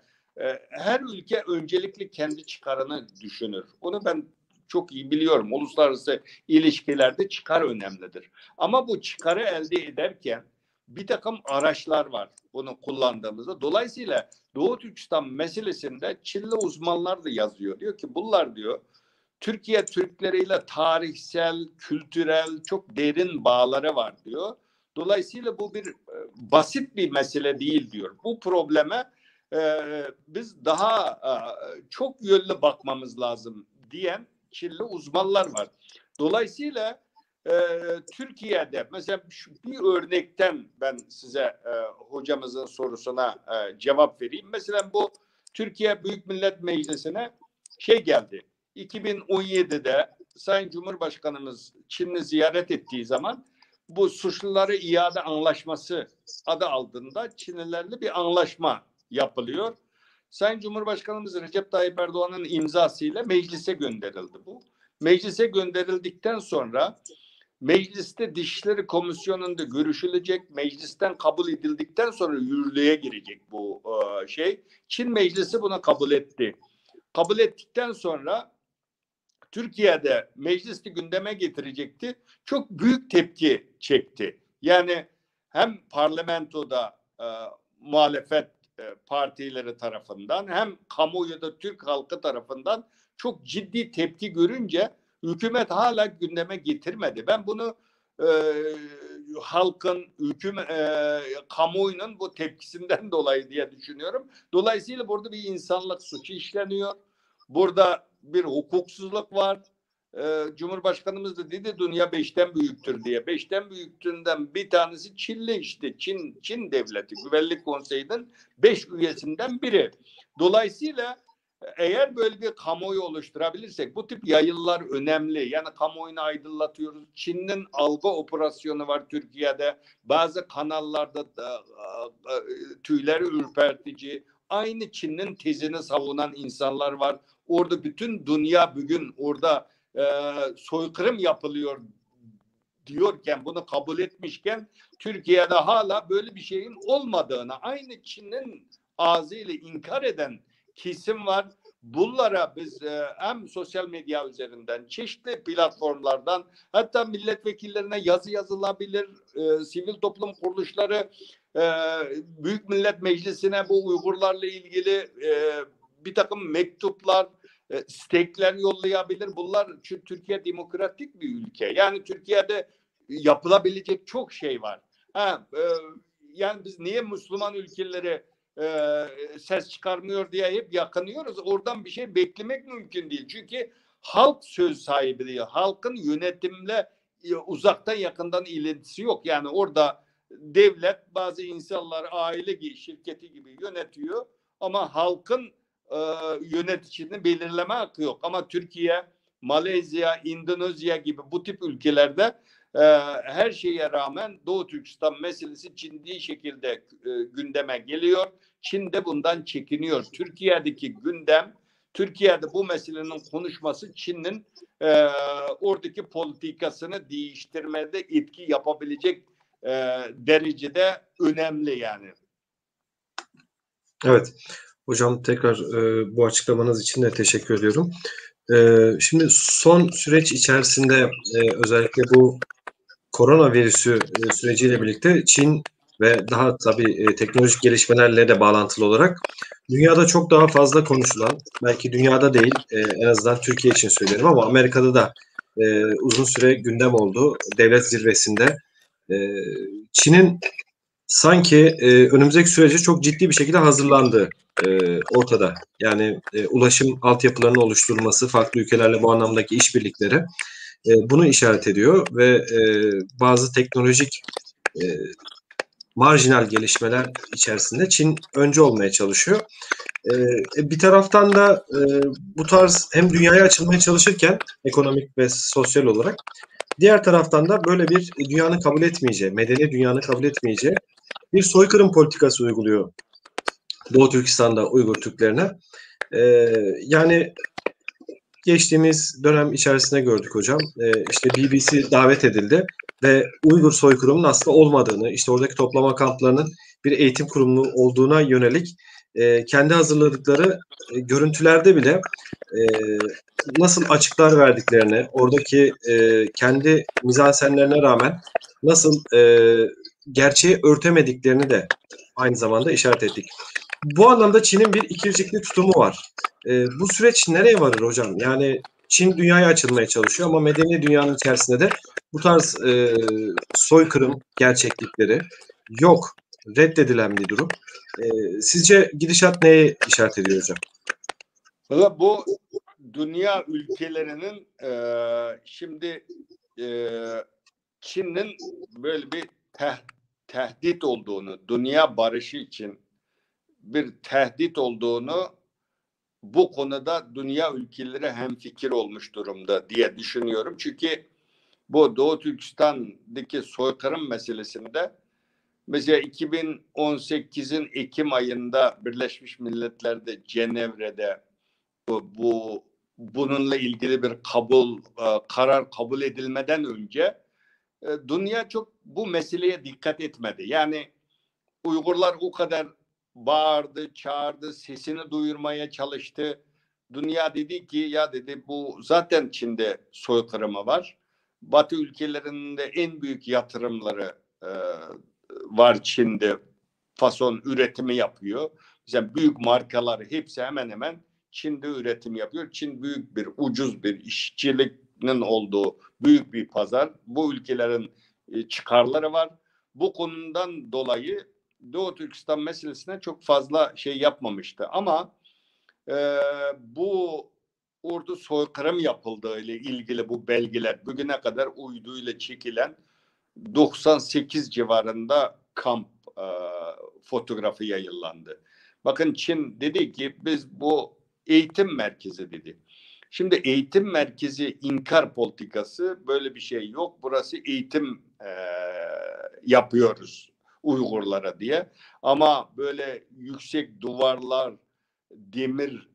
Speaker 3: her ülke öncelikli kendi çıkarını düşünür. Bunu ben çok iyi biliyorum. Uluslararası ilişkilerde çıkar önemlidir. Ama bu çıkarı elde ederken bir takım araçlar var bunu kullandığımızda. Dolayısıyla Doğu Türkistan meselesinde Çinli uzmanlar da yazıyor. Diyor ki bunlar diyor Türkiye Türkleriyle tarihsel, kültürel çok derin bağları var diyor. Dolayısıyla bu bir basit bir mesele değil diyor. Bu probleme biz daha çok yönlü bakmamız lazım diyen Çinli uzmanlar var. Dolayısıyla Türkiye'de mesela bir örnekten ben size hocamızın sorusuna cevap vereyim. Mesela bu Türkiye Büyük Millet Meclisi'ne geldi. 2017'de Sayın Cumhurbaşkanımız Çin'i ziyaret ettiği zaman bu suçluları iade anlaşması adı altında Çinlilerle bir anlaşma yapılıyor. Sayın Cumhurbaşkanımız Recep Tayyip Erdoğan'ın imzasıyla meclise gönderildi bu. Meclise gönderildikten sonra mecliste Dışişleri Komisyonu'nda görüşülecek, meclisten kabul edildikten sonra yürürlüğe girecek bu şey. Çin meclisi bunu kabul etti. Kabul ettikten sonra Türkiye'de mecliste gündeme getirecekti. Çok büyük tepki çekti. Yani hem parlamentoda muhalefet partileri tarafından hem kamuoyunda Türk halkı tarafından çok ciddi tepki görünce hükümet hala gündeme getirmedi. Ben bunu halkın, kamuoyunun bu tepkisinden dolayı diye düşünüyorum. Dolayısıyla burada bir insanlık suçu işleniyor. Burada bir hukuksuzluk var. Cumhurbaşkanımız da dedi dünya 5'ten büyüktür diye. 5'ten büyüktüğünden bir tanesi Çinli işte. Çin devleti Güvenlik Konseyi'nin 5 üyesinden biri. Dolayısıyla eğer böyle bir kamuoyu oluşturabilirsek bu tip yayınlar önemli. Yani kamuoyunu aydınlatıyoruz. Çin'in algı operasyonu var Türkiye'de. Bazı kanallarda tüyleri ürpertici. Aynı Çin'in tezini savunan insanlar var. Orada bütün dünya bugün orada soykırım yapılıyor diyorken bunu kabul etmişken Türkiye'de hala böyle bir şeyin olmadığını aynı Çin'in ağzıyla inkar eden kesim var. Bunlara biz hem sosyal medya üzerinden çeşitli platformlardan hatta milletvekillerine yazı yazılabilir, sivil toplum kuruluşları Büyük Millet Meclisi'ne bu Uygurlarla ilgili bir takım mektuplar, stekler yollayabilir. Bunlar çünkü Türkiye demokratik bir ülke. Yani Türkiye'de yapılabilecek çok şey var. Yani biz niye Müslüman ülkeleri ses çıkarmıyor diye hep yakınıyoruz. Oradan bir şey beklemek mümkün değil. Çünkü halk söz sahibi değil. Halkın yönetimle uzaktan yakından ilintisi yok. Yani orada devlet bazı insanlar aile şirketi gibi yönetiyor ama halkın yöneticini belirleme hakkı yok. Ama Türkiye, Malezya, Endonezya gibi bu tip ülkelerde her şeye rağmen Doğu Türkistan meselesi ciddi şekilde gündeme geliyor. Çin de bundan çekiniyor. Türkiye'deki gündem, Türkiye'de bu meselenin konuşması Çin'in oradaki politikasını değiştirmede etki yapabilecek derecede önemli yani.
Speaker 2: Evet. Hocam tekrar bu açıklamanız için de teşekkür ediyorum. Şimdi son süreç içerisinde özellikle bu koronavirüsü süreciyle birlikte Çin ve daha tabii teknolojik gelişmelerle de bağlantılı olarak dünyada çok daha fazla konuşulan, belki dünyada değil en azından Türkiye için söylüyorum ama Amerika'da da uzun süre gündem oldu. Devlet zirvesinde Çin'in sanki önümüzdeki sürece çok ciddi bir şekilde hazırlandığı ortada. Yani ulaşım altyapılarının oluşturulması, farklı ülkelerle bu anlamdaki işbirlikleri bunu işaret ediyor ve bazı teknolojik marjinal gelişmeler içerisinde Çin önce olmaya çalışıyor. Bir taraftan da bu tarz hem dünyaya açılmaya çalışırken ekonomik ve sosyal olarak diğer taraftan da böyle bir dünyanın kabul etmeyeceği, medeni dünyanın kabul etmeyeceği bir soykırım politikası uyguluyor Doğu Türkistan'da Uygur Türklerine. Yani geçtiğimiz dönem içerisinde gördük hocam. İşte BBC davet edildi ve Uygur soykırımının aslında olmadığını, işte oradaki toplama kamplarının bir eğitim kurumu olduğuna yönelik kendi hazırladıkları görüntülerde bile nasıl açıklar verdiklerini, oradaki kendi mizansenlerine rağmen nasıl gerçeği örtemediklerini de aynı zamanda işaret ettik. Bu anlamda Çin'in bir ikircikli tutumu var. Bu süreç nereye varır hocam? Yani Çin dünyaya açılmaya çalışıyor ama medeni dünyanın içerisinde de bu tarz soykırım gerçeklikleri yok. Reddedilen bir durum. Sizce gidişat neye işaret ediyor hocam?
Speaker 3: Valla bu dünya ülkelerinin şimdi Çin'in böyle bir tehdit olduğunu, dünya barışı için bir tehdit olduğunu bu konuda dünya ülkeleri hemfikir olmuş durumda diye düşünüyorum. Çünkü bu Doğu Türkistan'daki soykırım meselesinde mesela 2018'in Ekim ayında Birleşmiş Milletler'de Cenevre'de bununla ilgili bir karar kabul edilmeden önce dünya çok bu meseleye dikkat etmedi. Yani Uygurlar o kadar bağırdı, çağırdı, sesini duyurmaya çalıştı. Dünya dedi ki ya dedi bu zaten Çin'de soykırımı var. Batı ülkelerinde en büyük yatırımları var Çin'de. Fason üretimi yapıyor. Mesela büyük markalar hepsi hemen hemen Çin'de üretim yapıyor. Çin büyük bir ucuz bir işçiliğinin olduğu büyük bir pazar. Bu ülkelerin çıkarları var. Bu konudan dolayı Doğu Türkistan meselesine çok fazla şey yapmamıştı. Ama bu ordu soykırım yapıldığı ile ilgili bu belgeler bugüne kadar uyduyla çekilen 98 civarında kamp fotoğrafı yayınlandı. Bakın Çin dedi ki biz bu eğitim merkezi dedi. Şimdi eğitim merkezi inkar politikası böyle bir şey yok. Burası eğitim yapıyoruz Uygurlara diye. Ama böyle yüksek duvarlar, demir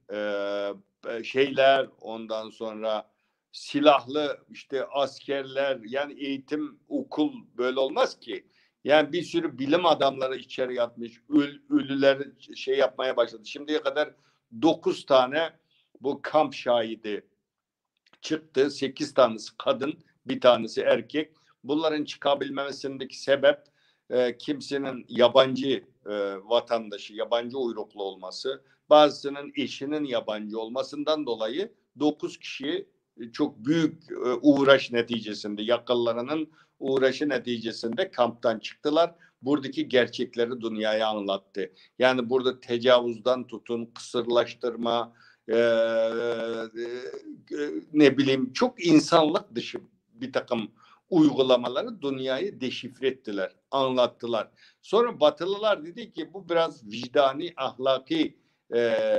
Speaker 3: şeyler, ondan sonra silahlı işte askerler, yani eğitim okul böyle olmaz ki. Yani bir sürü bilim adamları içeri yatmış, ölüler şey yapmaya başladı. Şimdiye kadar 9 tane bu kamp şahidi çıktı. 8 tanesi kadın, bir tanesi erkek. Bunların çıkabilmemesindeki sebep kimsenin yabancı vatandaşı, yabancı uyruklu olması, bazısının eşinin yabancı olmasından dolayı 9 kişi çok büyük uğraş neticesinde, yakınlarının uğraşı neticesinde kamptan çıktılar. Buradaki gerçekleri dünyaya anlattı. Yani burada tecavüzden tutun, kısırlaştırma, ne bileyim çok insanlık dışı bir takım uygulamaları dünyayı deşifre ettiler, anlattılar. Sonra Batılılar dedi ki bu biraz vicdani, ahlaki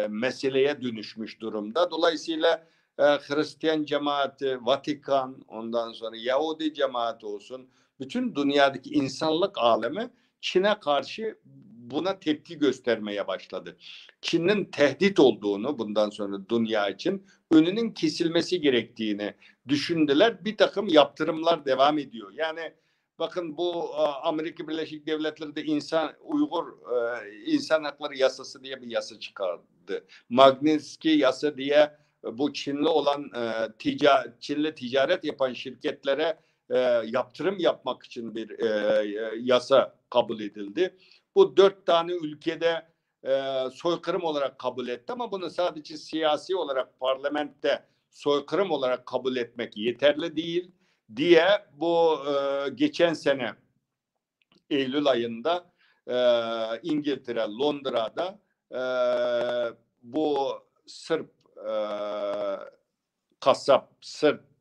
Speaker 3: meseleye dönüşmüş durumda. Dolayısıyla Hristiyan cemaati, Vatikan, ondan sonra Yahudi cemaati olsun, bütün dünyadaki insanlık alemi Çin'e karşı buna tepki göstermeye başladı. Çin'in tehdit olduğunu bundan sonra dünya için önünün kesilmesi gerektiğini düşündüler. Bir takım yaptırımlar devam ediyor. Yani bakın bu Amerika Birleşik Devletleri'de Uygur insan hakları yasası diye bir yasa çıkardı. Magnitsky yasa diye bu Çinli olan Çinli ticaret yapan şirketlere yaptırım yapmak için bir yasa kabul edildi. Bu 4 tane ülkede soykırım olarak kabul etti ama bunu sadece siyasi olarak parlamentte soykırım olarak kabul etmek yeterli değil diye bu geçen sene Eylül ayında İngiltere, Londra'da bu Sırp kasap,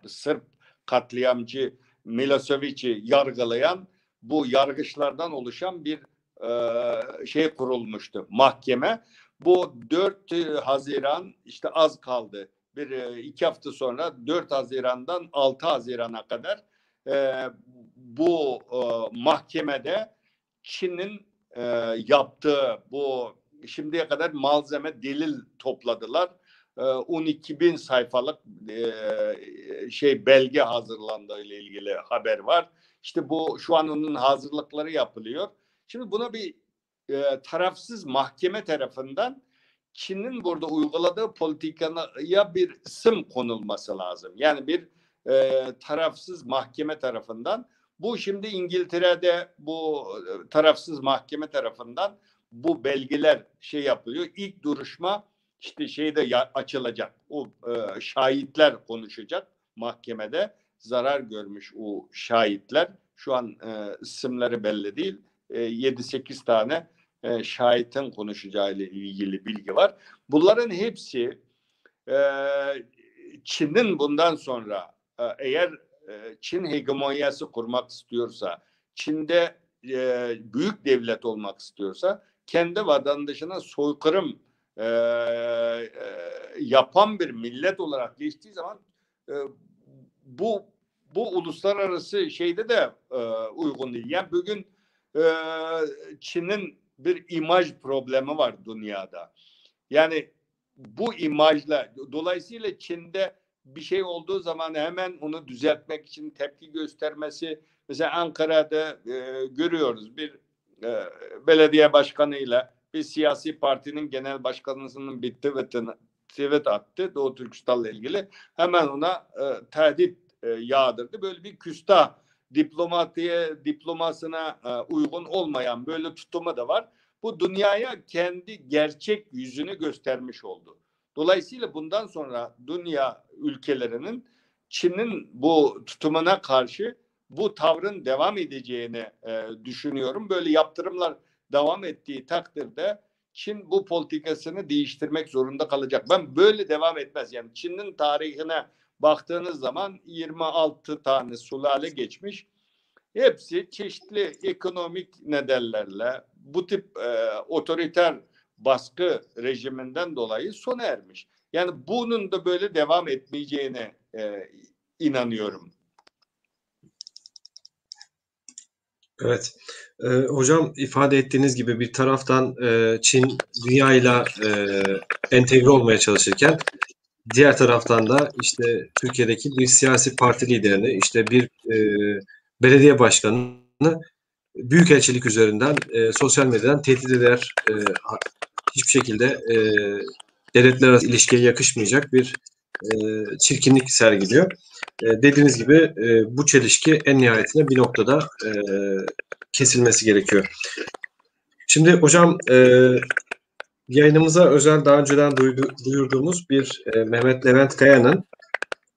Speaker 3: Sırp katliamcı Milosevic'i yargılayan bu yargıçlardan oluşan bir şey kurulmuştu, mahkeme. Bu 4 Haziran işte az kaldı. 2 hafta sonra 4 Haziran'dan 6 Haziran'a kadar bu mahkemede Çin'in yaptığı bu şimdiye kadar malzeme, delil topladılar. 12.000 sayfalık belge hazırlandığı ile ilgili haber var. İşte bu şu an onun hazırlıkları yapılıyor. Şimdi buna bir tarafsız mahkeme tarafından Çin'in burada uyguladığı politikaya bir isim konulması lazım. Yani bir tarafsız mahkeme tarafından. Bu şimdi İngiltere'de bu tarafsız mahkeme tarafından bu belgeler yapılıyor. İlk duruşma işte açılacak. O şahitler konuşacak mahkemede. Zarar görmüş o şahitler. Şu an isimleri belli değil. 7-8 tane şahitin konuşacağı ile ilgili bilgi var. Bunların hepsi Çin'in bundan sonra eğer Çin hegemonyası kurmak istiyorsa, Çin'de büyük devlet olmak istiyorsa, kendi vatandaşına soykırım yapan bir millet olarak geçtiği zaman bu uluslararası şeyde de uygun değil. Yani bugün Çin'in bir imaj problemi var dünyada. Yani bu imajla, dolayısıyla Çin'de bir şey olduğu zaman hemen onu düzeltmek için tepki göstermesi. Mesela Ankara'da görüyoruz bir belediye başkanıyla bir siyasi partinin genel başkanının bir tweet attı Doğu Türkistan'la ilgili. Hemen ona tehdit yağdırdı. Böyle bir küstah diplomasına uygun olmayan böyle tutumu da var. Bu dünyaya kendi gerçek yüzünü göstermiş oldu. Dolayısıyla bundan sonra dünya ülkelerinin Çin'in bu tutumuna karşı bu tavrın devam edeceğini düşünüyorum. Böyle yaptırımlar devam ettiği takdirde Çin bu politikasını değiştirmek zorunda kalacak. Ben böyle devam etmez. Yani Çin'in tarihine baktığınız zaman 26 tane sulale geçmiş. Hepsi çeşitli ekonomik nedenlerle bu tip otoriter baskı rejiminden dolayı sona ermiş. Yani bunun da böyle devam etmeyeceğine inanıyorum.
Speaker 2: Evet. Hocam ifade ettiğiniz gibi bir taraftan Çin dünyayla entegre olmaya çalışırken diğer taraftan da işte Türkiye'deki bir siyasi parti liderini, işte bir belediye başkanını büyükelçilik üzerinden sosyal medyadan tehdit eder, hiçbir şekilde devletler arası ilişkiye yakışmayacak bir çirkinlik sergiliyor. Dediğiniz gibi bu çelişki en nihayetinde bir noktada kesilmesi gerekiyor. Şimdi hocam yayınımıza özel daha önceden duyurduğumuz bir Mehmet Levent Kaya'nın,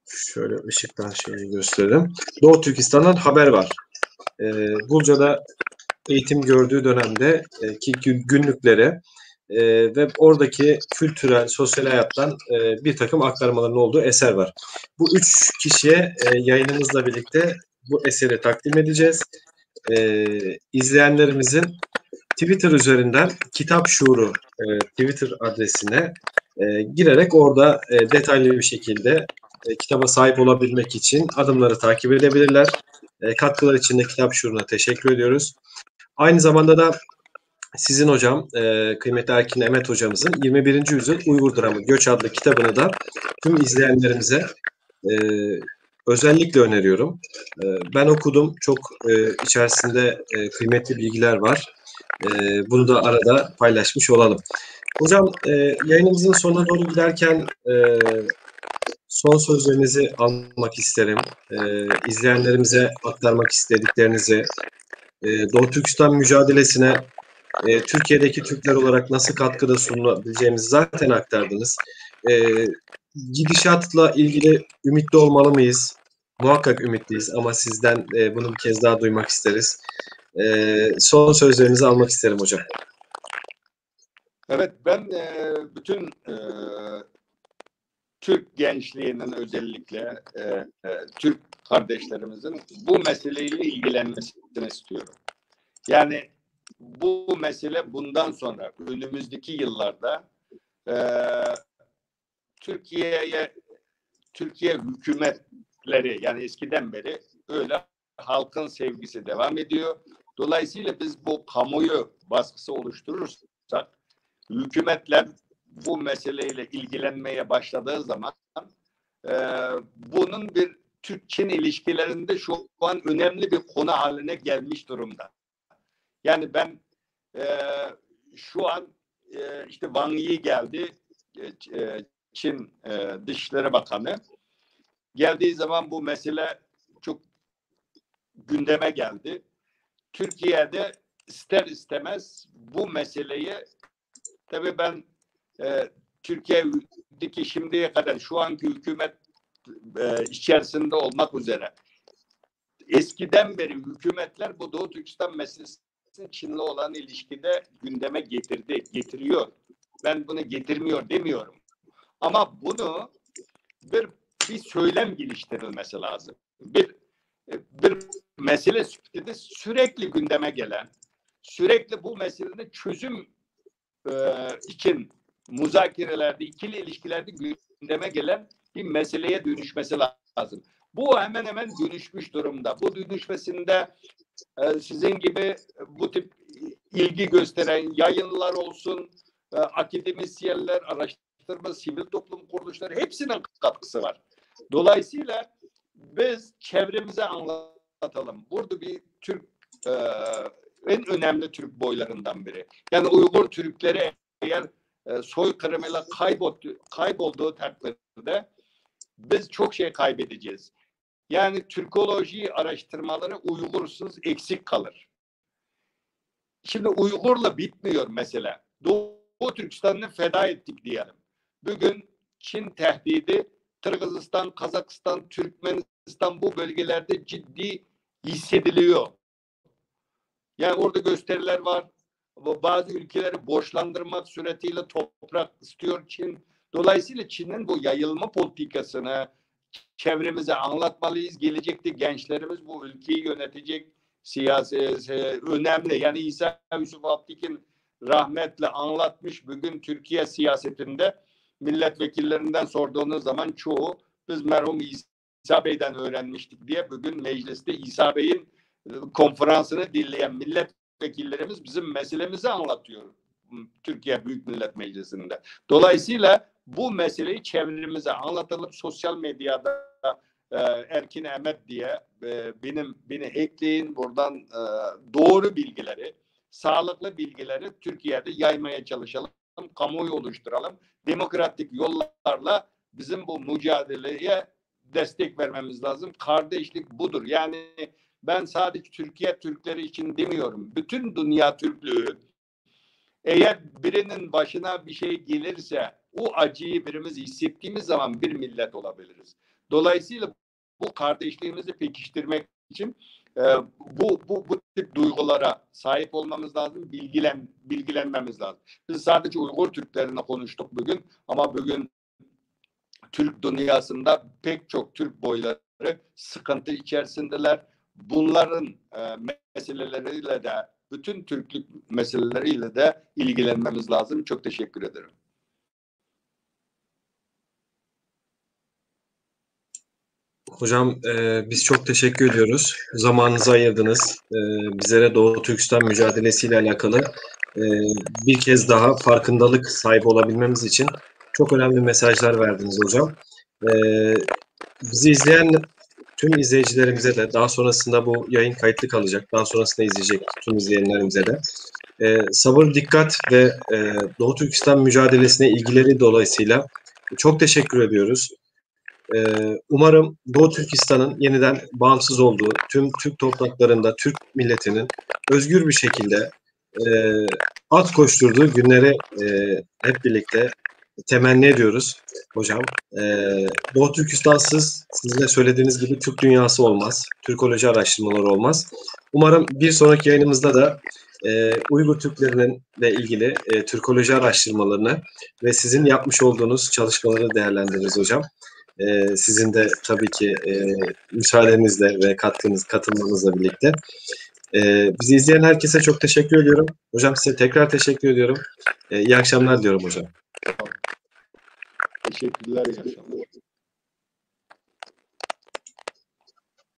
Speaker 2: şöyle ışıktan gösterelim, Doğu Türkistan'dan haber var. Bulca'da eğitim gördüğü dönemde ki günlüklere ve oradaki kültürel, sosyal hayattan bir takım aktarmaların olduğu eser var. Bu 3 kişiye yayınımızla birlikte bu eseri takdim edeceğiz. İzleyenlerimizin Twitter üzerinden Kitap Şuuru Twitter adresine girerek orada detaylı bir şekilde kitaba sahip olabilmek için adımları takip edebilirler. Katkılar için de Kitap Şuuru'na teşekkür ediyoruz. Aynı zamanda da sizin hocam, kıymetli Erkin Emet hocamızın 21. Yüzyıl Uygur Dramı Göç adlı kitabını da tüm izleyenlerimize özellikle öneriyorum. Ben okudum. Çok içerisinde kıymetli bilgiler var. Bunu da arada paylaşmış olalım. Hocam yayınımızın sonuna doğru giderken son sözlerinizi almak isterim. İzleyenlerimize aktarmak istediklerinizi, Doğu Türkistan mücadelesine Türkiye'deki Türkler olarak nasıl katkıda sunulabileceğimizi zaten aktardınız. Gidişatla ilgili ümitli olmalı mıyız? Muhakkak ümitliyiz ama sizden bunu bir kez daha duymak isteriz. Son sözlerinizi almak isterim hocam.
Speaker 3: Evet, ben bütün Türk gençliğinin özellikle Türk kardeşlerimizin bu meseleyle ilgilenmesini istiyorum. Yani bu mesele bundan sonra önümüzdeki yıllarda Türkiye hükümetleri, yani eskiden beri öyle halkın sevgisi devam ediyor. Dolayısıyla biz bu kamuoyu baskısı oluşturursak hükümetler bu meseleyle ilgilenmeye başladığı zaman bunun bir Türk-Çin ilişkilerinde şu an önemli bir konu haline gelmiş durumda. Yani ben şu an işte Wang Yi geldi, Çin Dışişleri Bakanı. Geldiği zaman bu mesele çok gündeme geldi. Türkiye'de ister istemez bu meseleyi, tabii ben Türkiye'deki şimdiye kadar şu anki hükümet içerisinde olmak üzere eskiden beri hükümetler bu Doğu Türkistan meselesini Çin'le olan ilişkide gündeme getiriyor. Ben bunu getirmiyor demiyorum. Ama bunu bir söylem geliştirilmesi lazım. Bir mesele sürekli gündeme gelen, sürekli bu meselenin çözüm için muzakerelerde, ikili ilişkilerde gündeme gelen bir meseleye dönüşmesi lazım. Bu hemen hemen dönüşmüş durumda. Bu dönüşmesinde sizin gibi bu tip ilgi gösteren yayınlar olsun, akademisyenler, araştırma, sivil toplum kuruluşları hepsinin katkısı var. Dolayısıyla biz çevremize anlatalım. Burada bir Türk en önemli Türk boylarından biri. Yani Uygur Türkleri eğer soykırımıyla kaybolduğu takdirde biz çok şey kaybedeceğiz. Yani Türkoloji araştırmaları Uygursuz eksik kalır. Şimdi Uygur'la bitmiyor mesele. Doğu Türkistan'ı feda ettik diyelim. Bugün Çin tehdidi Kırgızistan, Kazakistan, Türkmenistan bu bölgelerde ciddi hissediliyor. Yani orada gösteriler var. Bazı ülkeleri borçlandırmak suretiyle toprak istiyor Çin. Dolayısıyla Çin'in bu yayılma politikasını çevremize anlatmalıyız. Gelecekte gençlerimiz bu ülkeyi yönetecek önemli. Yani İsa Yusuf Alptekin rahmetle anlatmış. Bugün Türkiye siyasetinde milletvekillerinden sorduğunuz zaman çoğu biz merhum İsa Bey'den öğrenmiştik diye bugün mecliste İsa Bey'in konferansını dinleyen milletvekillerimiz bizim meselemizi anlatıyor Türkiye Büyük Millet Meclisi'nde. Dolayısıyla bu meseleyi çevremize anlatalım. Sosyal medyada Erkin Emet diye beni ekleyin. Buradan doğru bilgileri, sağlıklı bilgileri Türkiye'de yaymaya çalışalım. Kamuoyu oluşturalım. Demokratik yollarla bizim bu mücadeleye destek vermemiz lazım. Kardeşlik budur. Yani ben sadece Türkiye Türkleri için demiyorum. Bütün dünya Türklüğü, eğer birinin başına bir şey gelirse o acıyı birimiz hissettiğimiz zaman bir millet olabiliriz. Dolayısıyla bu kardeşliğimizi pekiştirmek için bu tip duygulara sahip olmamız lazım, bilgilenmemiz lazım. Biz sadece Uygur Türklerine konuştuk bugün ama bugün Türk dünyasında pek çok Türk boyları sıkıntı içerisindeler. Bunların meseleleriyle de, bütün Türklük meseleleriyle de ilgilenmemiz lazım. Çok teşekkür ederim.
Speaker 2: Hocam biz çok teşekkür ediyoruz. Zamanınızı ayırdınız. Bizlere Doğu Türkistan mücadelesiyle alakalı bir kez daha farkındalık sahibi olabilmemiz için çok önemli mesajlar verdiniz hocam. Bizi izleyen tüm izleyicilerimize de, daha sonrasında bu yayın kayıtlı kalacak, daha sonrasında izleyecek tüm izleyenlerimize de sabır, dikkat ve Doğu Türkistan mücadelesine ilgileri dolayısıyla çok teşekkür ediyoruz. Umarım Doğu Türkistan'ın yeniden bağımsız olduğu, tüm Türk topraklarında Türk milletinin özgür bir şekilde at koşturduğu günleri hep birlikte temenni ediyoruz hocam. Doğu Türkistan'sız, sizin de söylediğiniz gibi Türk dünyası olmaz, Türkoloji araştırmaları olmaz. Umarım bir sonraki yayınımızda da Uygur Türklerinin ile ilgili Türkoloji araştırmalarını ve sizin yapmış olduğunuz çalışmaları değerlendiririz hocam. Sizin de tabii ki müsaadenizle ve katılmanızla birlikte. Bizi izleyen herkese çok teşekkür ediyorum. Hocam size tekrar teşekkür ediyorum. İyi akşamlar diyorum hocam.
Speaker 3: Teşekkürler. İyi akşamlar.